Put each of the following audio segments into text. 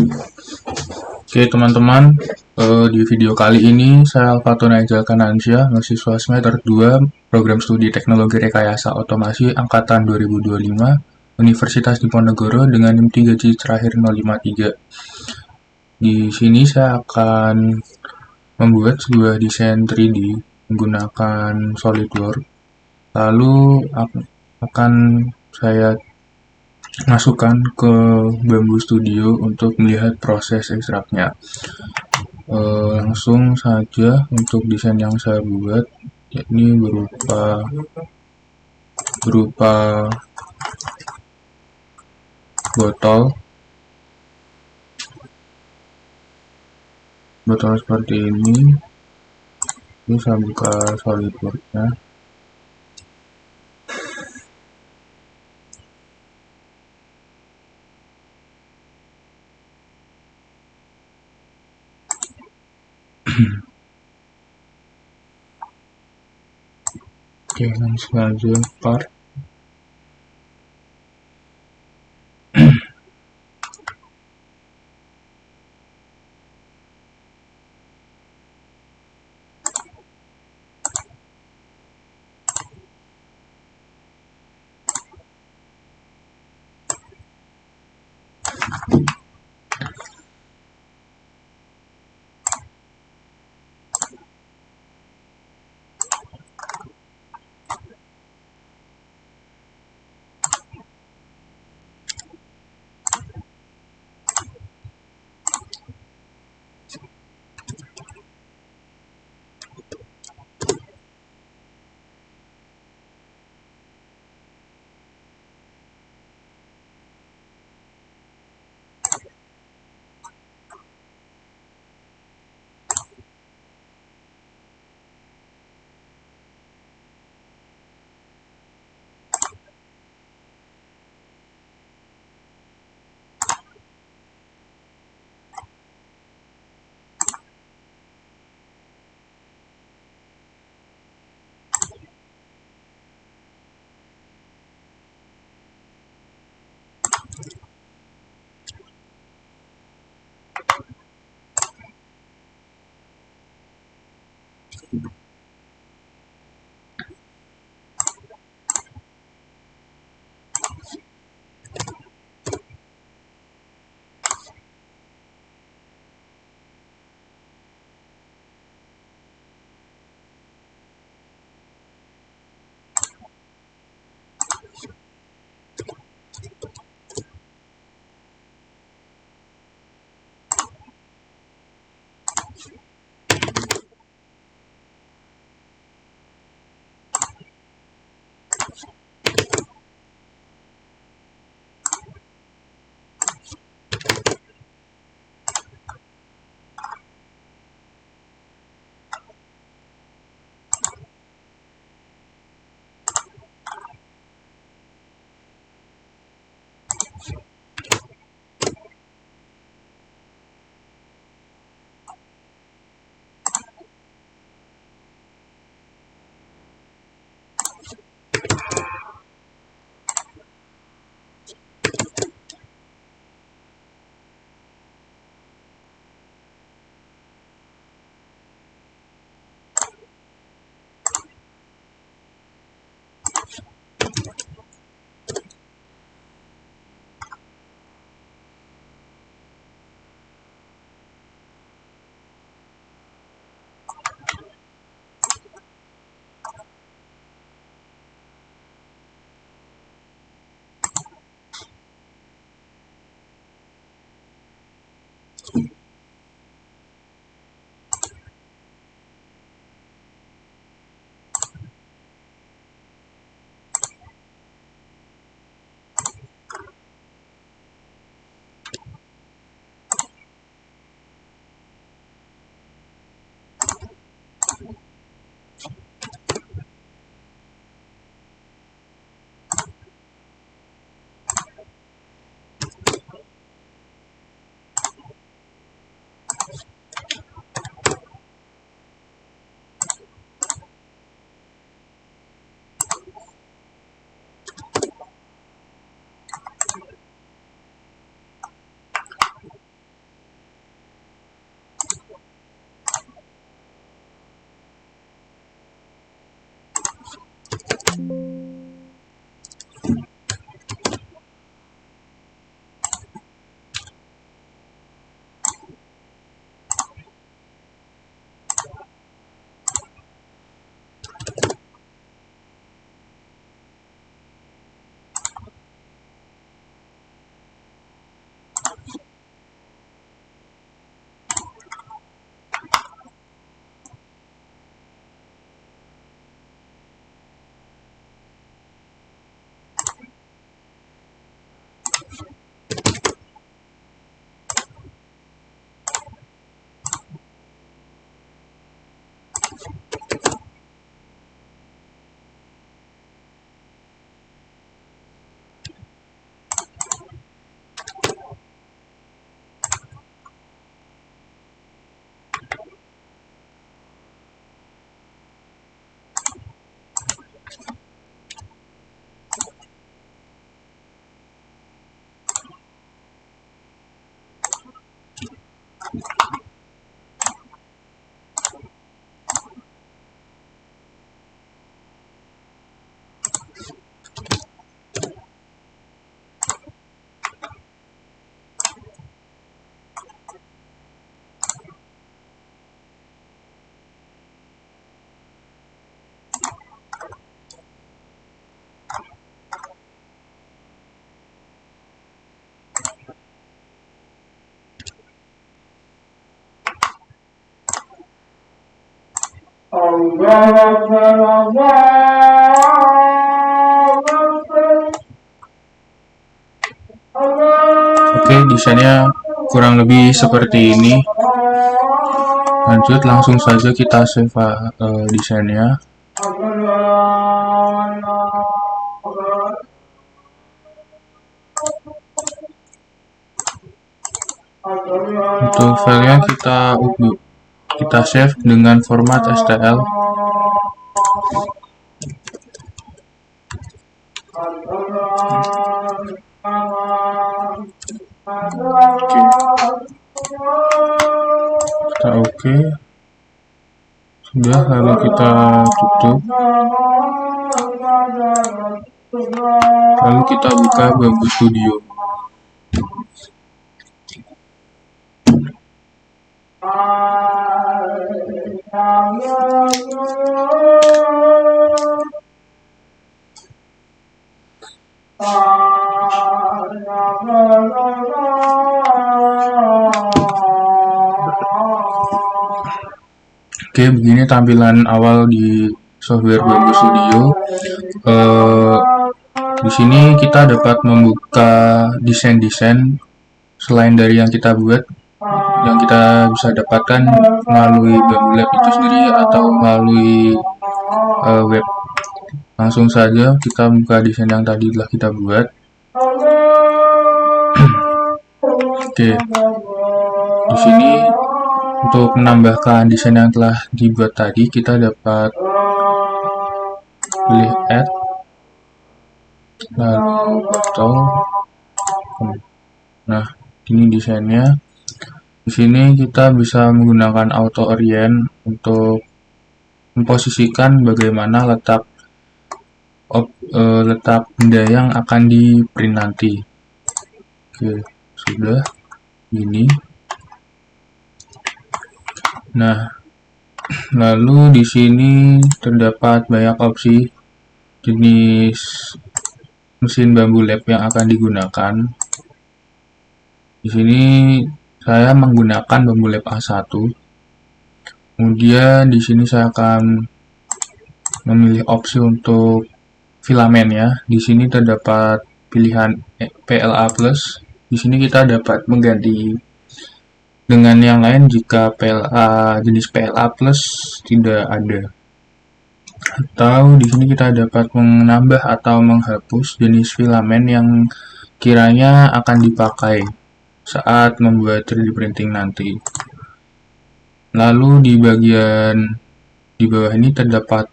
Oke teman-teman, di video kali ini saya Alfaton Ejal Kanansyah, mahasiswa semester 2 Program Studi Teknologi Rekayasa Otomasi Angkatan 2025 Universitas Diponegoro dengan NIM 3J terakhir 053. Di sini saya akan membuat sebuah desain 3D menggunakan SolidWorks. Lalu akan saya masukkan ke Bamboo Studio untuk melihat proses ekstraknya. Langsung saja untuk desain yang saya buat, yakni berupa botol seperti ini. Ini saya buka SolidWorks-nya. Oke, langsung saja part. Oke, desainnya kurang lebih seperti ini. Lanjut, langsung saja kita save desainnya. Untuk filenya kita save dengan format STL. Kita oke. Sudah, lalu kita tutup. Lalu kita buka Bamboo Studio. Oke, begini tampilan awal di software Bamboo Studio. Di sini kita dapat membuka desain-desain selain dari yang kita buat, yang kita bisa dapatkan melalui Bamboo Lab itu sendiri atau melalui web. Langsung saja kita buka desain yang tadi telah kita buat. Oke, di sini untuk menambahkan desain yang telah dibuat tadi, kita dapat pilih add, lalu botol. Nah, ini desainnya. Di sini kita bisa menggunakan auto orient untuk memposisikan bagaimana letak benda yang akan di print nanti. Oke, sudah ini. Nah, lalu di sini terdapat banyak opsi jenis mesin Bamboo Lab yang akan digunakan. Di sini saya menggunakan Bamboo Lab A1. Kemudian di sini saya akan memilih opsi untuk filamen ya. Di sini terdapat pilihan PLA+. Di sini kita dapat mengganti dengan yang lain jika jenis PLA+ tidak ada. Atau di sini kita dapat menambah atau menghapus jenis filamen yang kiranya akan dipakai saat membuat 3D printing nanti. Lalu di bagian di bawah ini terdapat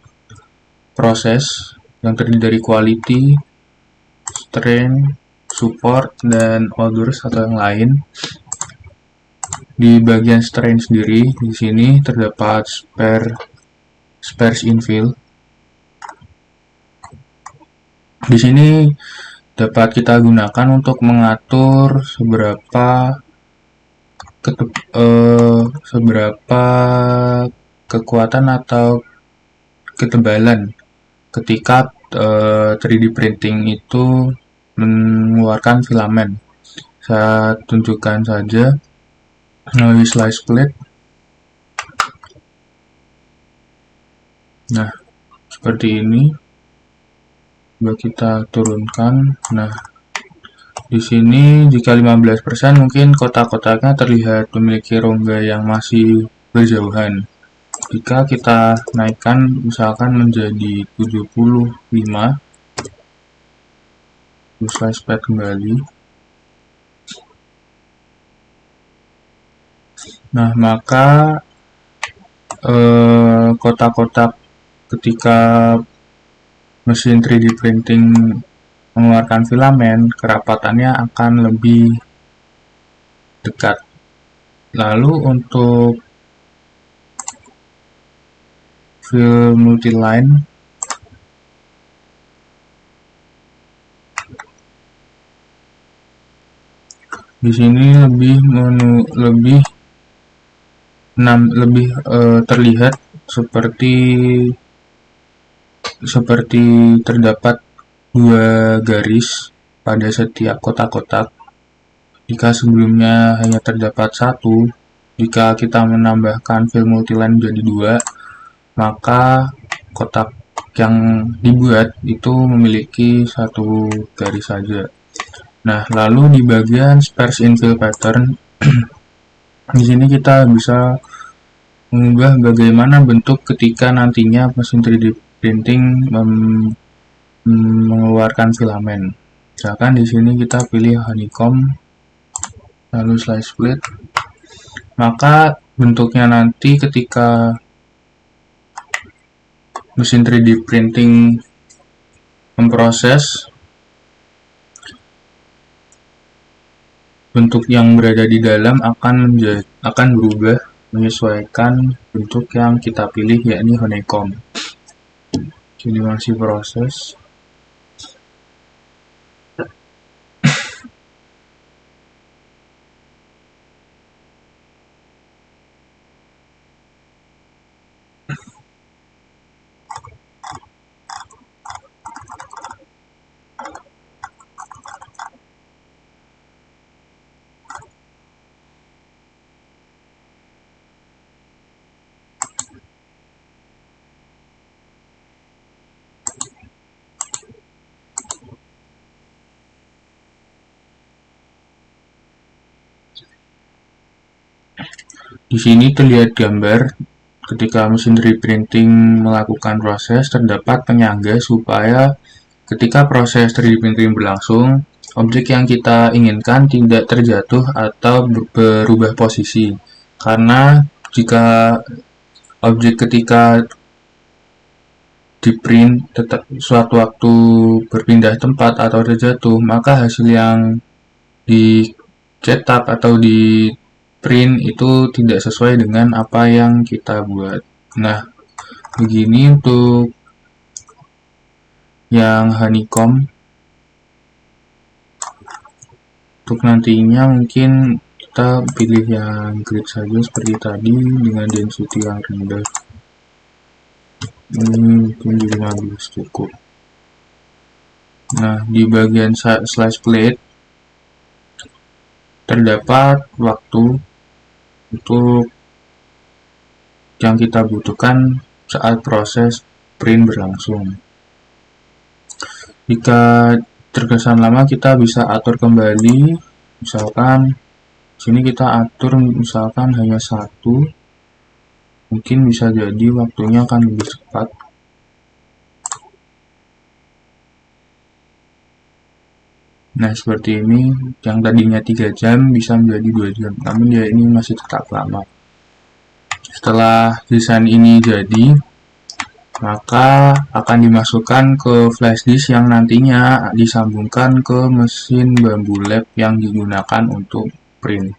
proses yang terdiri dari quality, strain, support, dan others atau yang lain. Di bagian strain sendiri, di sini terdapat sparse infill. Di sini dapat kita gunakan untuk mengatur seberapa kekuatan atau ketebalan ketika 3D printing itu mengeluarkan filamen. Saya tunjukkan saja melalui slice plate. Nah, seperti ini. Coba kita turunkan. Nah, di sini jika 15% mungkin kotak-kotaknya terlihat memiliki rongga yang masih berjauhan. Jika kita naikkan misalkan menjadi 75, slice pad kembali. Nah, maka kotak-kotak ketika mesin 3D printing mengeluarkan filamen, kerapatannya akan lebih dekat. Lalu untuk film multiline, di sini lebih terlihat seperti terdapat 2 garis pada setiap kotak-kotak. Jika sebelumnya hanya terdapat 1, jika kita menambahkan film multiline menjadi 2, maka kotak yang dibuat itu memiliki 1 garis saja. Nah, lalu di bagian sparse infill pattern, di sini kita bisa mengubah bagaimana bentuk ketika nantinya mesin 3D printing mengeluarkan filamen. Misalkan di sini kita pilih honeycomb, lalu slice plate, maka bentuknya nanti ketika mesin 3D printing memproses, bentuk yang berada di dalam akan berubah menyesuaikan bentuk yang kita pilih, yakni honeycomb. Ini masih proses. Di sini terlihat gambar ketika mesin 3D printing melakukan proses, terdapat penyangga supaya ketika proses 3D printing berlangsung, objek yang kita inginkan tidak terjatuh atau berubah posisi. Karena jika objek ketika di print suatu waktu berpindah tempat atau terjatuh, maka hasil yang dicetak atau di print itu tidak sesuai dengan apa yang kita buat. Nah, begini untuk yang honeycomb. Untuk nantinya mungkin kita pilih yang grid saja seperti tadi dengan density yang rendah. Ini mungkin di 15 cukup. Nah, di bagian slice plate terdapat waktu untuk yang kita butuhkan saat proses print berlangsung. Jika terkesan lama, kita bisa atur kembali. Misalkan sini kita atur misalkan hanya 1, mungkin bisa jadi waktunya akan lebih cepat. Nah, seperti ini, yang tadinya 3 jam bisa menjadi 2 jam, namun dia ini masih tetap lama. Setelah desain ini jadi, maka akan dimasukkan ke flash disk yang nantinya disambungkan ke mesin Bambu Lab yang digunakan untuk print.